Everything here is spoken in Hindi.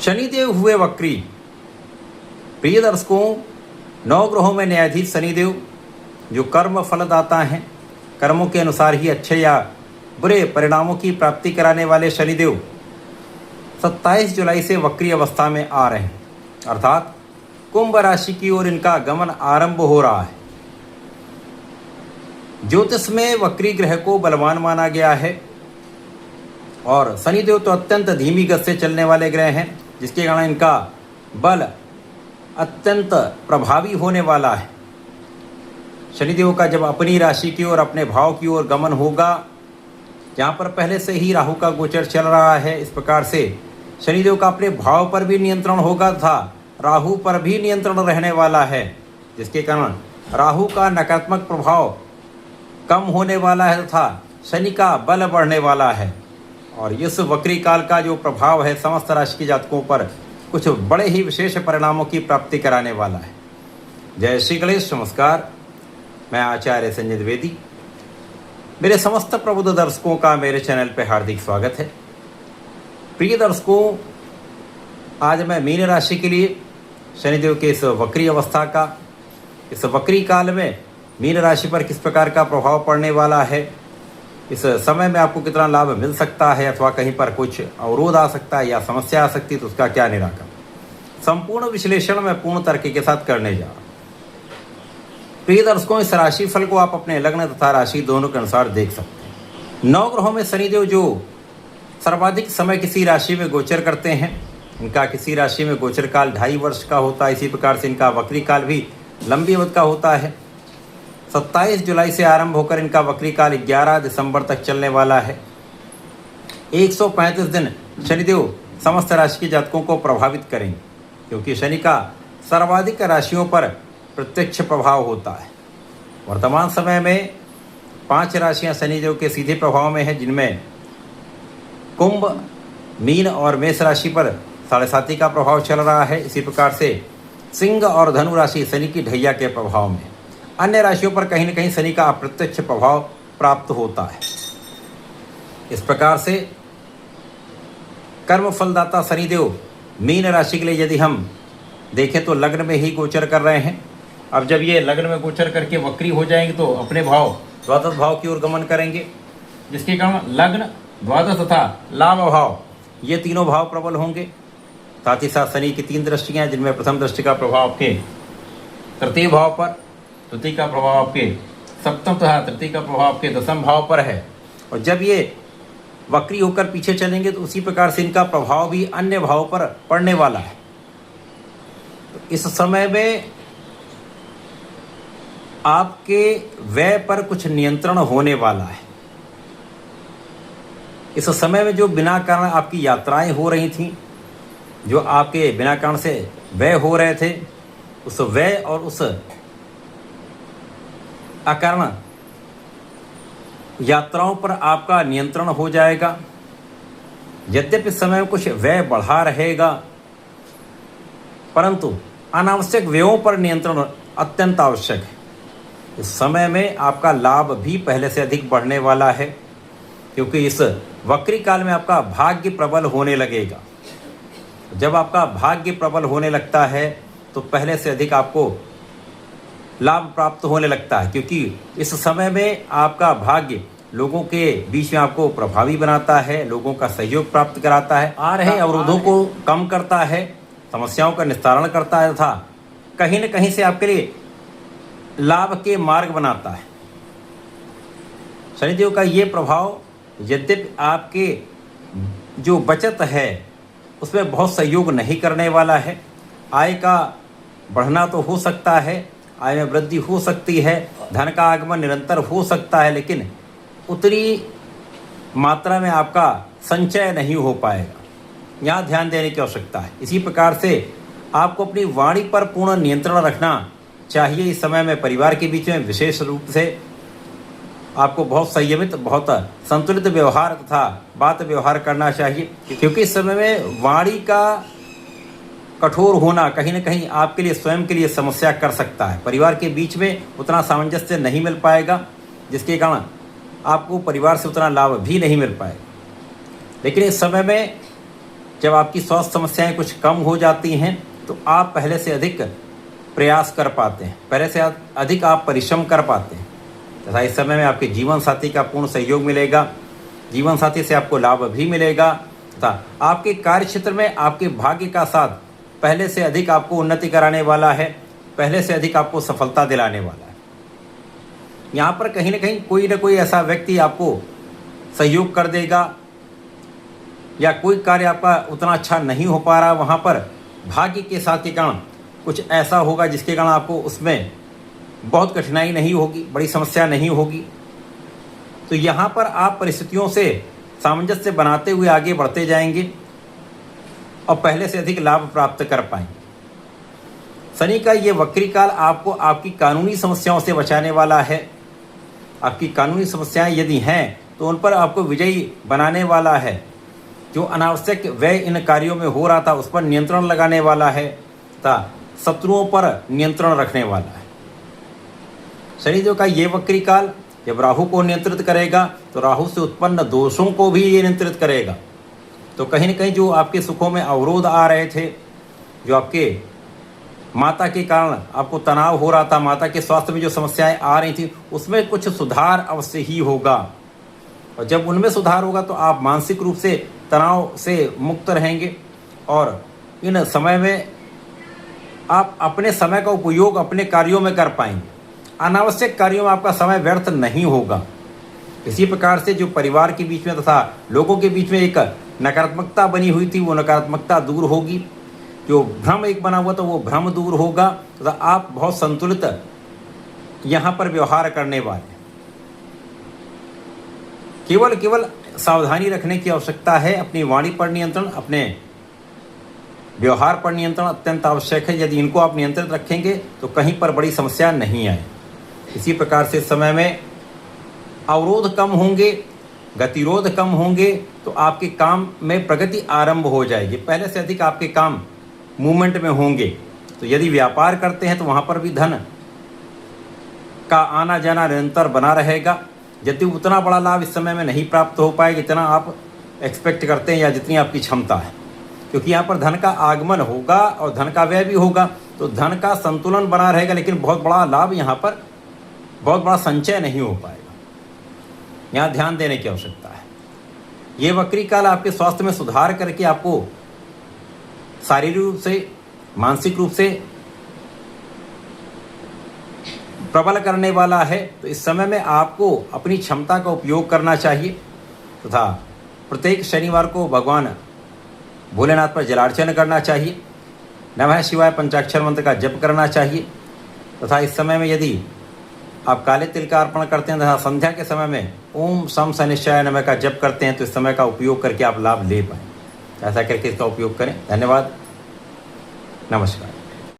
शनिदेव हुए वक्री। प्रिय दर्शकों, 9 ग्रहों में न्यायाधीश शनिदेव जो कर्म फलदाता हैं, कर्मों के अनुसार ही अच्छे या बुरे परिणामों की प्राप्ति कराने वाले शनिदेव 27 जुलाई से वक्री अवस्था में आ रहे हैं, अर्थात कुंभ राशि की ओर इनका गमन आरंभ हो रहा है। ज्योतिष में वक्री ग्रह को बलवान माना गया है और शनिदेव तो अत्यंत धीमी गति से चलने वाले ग्रह हैं, जिसके कारण इनका बल अत्यंत प्रभावी होने वाला है। शनिदेव का जब अपनी राशि की ओर, अपने भाव की ओर गमन होगा, जहाँ पर पहले से ही राहु का गोचर चल रहा है, इस प्रकार से शनिदेव का अपने भाव पर भी नियंत्रण होगा तथा राहु पर भी नियंत्रण रहने वाला है, जिसके कारण राहु का नकारात्मक प्रभाव कम होने वाला है तथा शनि का बल बढ़ने वाला है। और इस वक्री काल का जो प्रभाव है समस्त राशि के जातकों पर कुछ बड़े ही विशेष परिणामों की प्राप्ति कराने वाला है। जय श्री गणेश, नमस्कार। मैं आचार्य संजय द्विवेदी। मेरे समस्त प्रबुद्ध दर्शकों का मेरे चैनल पर हार्दिक स्वागत है। प्रिय दर्शकों, आज मैं मीन राशि के लिए शनिदेव के इस वक्री अवस्था का, इस वक्री काल में मीन राशि पर किस प्रकार का प्रभाव पड़ने वाला है, इस समय में आपको कितना लाभ मिल सकता है अथवा कहीं पर कुछ अवरोध आ सकता है या समस्या आ सकती है, तो उसका क्या निराकरण, संपूर्ण विश्लेषण मैं पूर्ण तर्क के साथ करने जा रहा हूँ। प्रिय दर्शकों, इस राशि फल को आप अपने लग्न तथा राशि दोनों के अनुसार देख सकते हैं। 9 ग्रहों में शनिदेव जो सर्वाधिक समय किसी राशि में गोचर करते हैं, इनका किसी राशि में गोचर काल 2.5 वर्ष का होता है। इसी प्रकार से इनका वक्री काल भी लंबी अवधि का होता है। 27 जुलाई से आरंभ होकर इनका वक्री काल 11 दिसंबर तक चलने वाला है। 135 दिन शनिदेव समस्त राशि के जातकों को प्रभावित करेंगे, क्योंकि शनि का सर्वाधिक राशियों पर प्रत्यक्ष प्रभाव होता है। वर्तमान समय में 5 राशियां शनिदेव के सीधे प्रभाव में हैं, जिनमें कुंभ, मीन और मेष राशि पर 7.5 का प्रभाव चल रहा है। इसी प्रकार से सिंह और धनु राशि शनि की ढैया के प्रभाव में। अन्य राशियों पर कहीं न कहीं शनि का अप्रत्यक्ष प्रभाव प्राप्त होता है। इस प्रकार से कर्म फलदाता शनिदेव मीन राशि के लिए यदि हम देखें तो लग्न में ही गोचर कर रहे हैं। अब जब ये लग्न में गोचर करके वक्री हो जाएंगे तो अपने भाव द्वादश भाव की ओर गमन करेंगे, जिसके कारण लग्न, द्वादश तथा लाभ भाव, ये तीनों भाव प्रबल होंगे। साथ ही साथ शनि की 3 दृष्टियाँ, जिनमें प्रथम दृष्टि का प्रभाव आपके तृतीय भाव पर, द्वितीय का प्रभाव आपके सप्तम तथा तृतीय का प्रभाव आपके दशम भाव पर है। और जब ये वक्री होकर पीछे चलेंगे तो उसी प्रकार से इनका प्रभाव भी अन्य भाव पर पड़ने वाला है। तो इस समय में आपके व्यय पर कुछ नियंत्रण होने वाला है। इस समय में जो बिना कारण आपकी यात्राएं हो रही थीं, जो आपके बिना कारण से व्यय हो रहे थे, उस व्यय और उस अकारण यात्राओं पर आपका नियंत्रण हो जाएगा। यद्यपि इस समय में कुछ व्यय बढ़ा रहेगा, परंतु अनावश्यक व्ययों पर नियंत्रण अत्यंत आवश्यक है। इस समय में आपका लाभ भी पहले से अधिक बढ़ने वाला है, क्योंकि इस वक्री काल में आपका भाग्य प्रबल होने लगेगा। जब आपका भाग्य प्रबल होने लगता है तो पहले से अधिक आपको लाभ प्राप्त होने लगता है, क्योंकि इस समय में आपका भाग्य लोगों के बीच में आपको प्रभावी बनाता है, लोगों का सहयोग प्राप्त कराता है, आ रहे अवरोधों को कम करता है, समस्याओं का निस्तारण करता है तथा कहीं न कहीं से आपके लिए लाभ के मार्ग बनाता है। शनिदेव का ये प्रभाव यद्यपि आपके जो बचत है उसमें बहुत सहयोग नहीं करने वाला है। आय का बढ़ना तो हो सकता है, आय में वृद्धि हो सकती है, धन का आगमन निरंतर हो सकता है, लेकिन उतनी मात्रा में आपका संचय नहीं हो पाएगा। यहाँ ध्यान देने की आवश्यकता है। इसी प्रकार से आपको अपनी वाणी पर पूर्ण नियंत्रण रखना चाहिए। इस समय में परिवार के बीच में विशेष रूप से आपको बहुत संयमित, बहुत संतुलित व्यवहार तथा बात व्यवहार करना चाहिए, क्योंकि इस समय में वाणी का कठोर होना कहीं न कहीं आपके लिए, स्वयं के लिए समस्या कर सकता है। परिवार के बीच में उतना सामंजस्य नहीं मिल पाएगा, जिसके कारण आपको परिवार से उतना लाभ भी नहीं मिल पाएगा। लेकिन इस समय में जब आपकी स्वास्थ्य समस्याएं कुछ कम हो जाती हैं तो आप पहले से अधिक प्रयास कर पाते हैं, पहले से अधिक आप परिश्रम कर पाते हैं तथा इस समय में आपके जीवन साथी का पूर्ण सहयोग मिलेगा। जीवन साथी से आपको लाभ भी मिलेगा तथा आपके कार्य क्षेत्र में आपके भाग्य का साथ पहले से अधिक आपको उन्नति कराने वाला है, पहले से अधिक आपको सफलता दिलाने वाला है। यहाँ पर कहीं ना कहीं कोई ना कोई ऐसा व्यक्ति आपको सहयोग कर देगा, या कोई कार्य आपका उतना अच्छा नहीं हो पा रहा, वहाँ पर भाग्य के साथ के कारण कुछ ऐसा होगा जिसके कारण आपको उसमें बहुत कठिनाई नहीं होगी, बड़ी समस्या नहीं होगी। तो यहाँ पर आप परिस्थितियों से सामंजस्य बनाते हुए आगे बढ़ते जाएंगे और पहले से अधिक लाभ प्राप्त कर पाएंगे। शनि का ये वक्री काल आपको आपकी कानूनी समस्याओं से बचाने वाला है। आपकी कानूनी समस्याएं यदि हैं तो उन पर आपको विजयी बनाने वाला है। जो अनावश्यक व्यय इन कार्यों में हो रहा था उस पर नियंत्रण लगाने वाला है तथा शत्रुओं पर नियंत्रण रखने वाला है। शनिदेव का ये वक्री काल जब राहु को नियंत्रित करेगा तो राहु से उत्पन्न दोषों को भी ये नियंत्रित करेगा। तो कहीं न कहीं जो आपके सुखों में अवरोध आ रहे थे, जो आपके माता के कारण आपको तनाव हो रहा था, माता के स्वास्थ्य में जो समस्याएं आ रही थी, उसमें कुछ सुधार अवश्य ही होगा। और जब उनमें सुधार होगा तो आप मानसिक रूप से तनाव से मुक्त रहेंगे और इन समय में आप अपने समय का उपयोग अपने कार्यों में कर पाएंगे। अनावश्यक कार्यों में आपका समय व्यर्थ नहीं होगा। इसी प्रकार से जो परिवार के बीच में तथा लोगों के बीच में एक नकारात्मकता बनी हुई थी वो नकारात्मकता दूर होगी। जो भ्रम एक बना हुआ था वो भ्रम दूर होगा तथा आप बहुत संतुलित यहाँ पर व्यवहार करने वाले। केवल सावधानी रखने की आवश्यकता है। अपनी वाणी पर नियंत्रण, अपने व्यवहार पर नियंत्रण अत्यंत आवश्यक है। यदि इनको आप नियंत्रित रखेंगे तो कहीं पर बड़ी समस्या नहीं आए। इसी प्रकार से समय में अवरोध कम होंगे, गतिरोध कम होंगे तो आपके काम में प्रगति आरंभ हो जाएगी। पहले से अधिक आपके काम मूवमेंट में होंगे। तो यदि व्यापार करते हैं तो वहाँ पर भी धन का आना जाना निरंतर बना रहेगा। यदि उतना बड़ा लाभ इस समय में नहीं प्राप्त हो पाएगा जितना आप एक्सपेक्ट करते हैं या जितनी आपकी क्षमता है, क्योंकि यहाँ पर धन का आगमन होगा और धन का व्यय भी होगा। तो धन का संतुलन बना रहेगा लेकिन बहुत बड़ा लाभ यहाँ पर, बहुत बड़ा संचय नहीं हो पाएगा। यहाँ ध्यान देने की आवश्यकता है। ये वक्री काल आपके स्वास्थ्य में सुधार करके आपको शारीरिक रूप से, मानसिक रूप से प्रबल करने वाला है। तो इस समय में आपको अपनी क्षमता का उपयोग करना चाहिए तथा प्रत्येक शनिवार को भगवान भोलेनाथ पर जलार्चन करना चाहिए। नमः शिवाय पंचाक्षर मंत्र का जप करना चाहिए तथा इस समय में यदि आप काले तिल का अर्पण करते हैं तथा संध्या के समय में ओम सम शनिश्चराय नमः का जप करते हैं तो इस समय का उपयोग करके आप लाभ ले पाएँ। ऐसा करके इसका उपयोग करें। धन्यवाद। नमस्कार।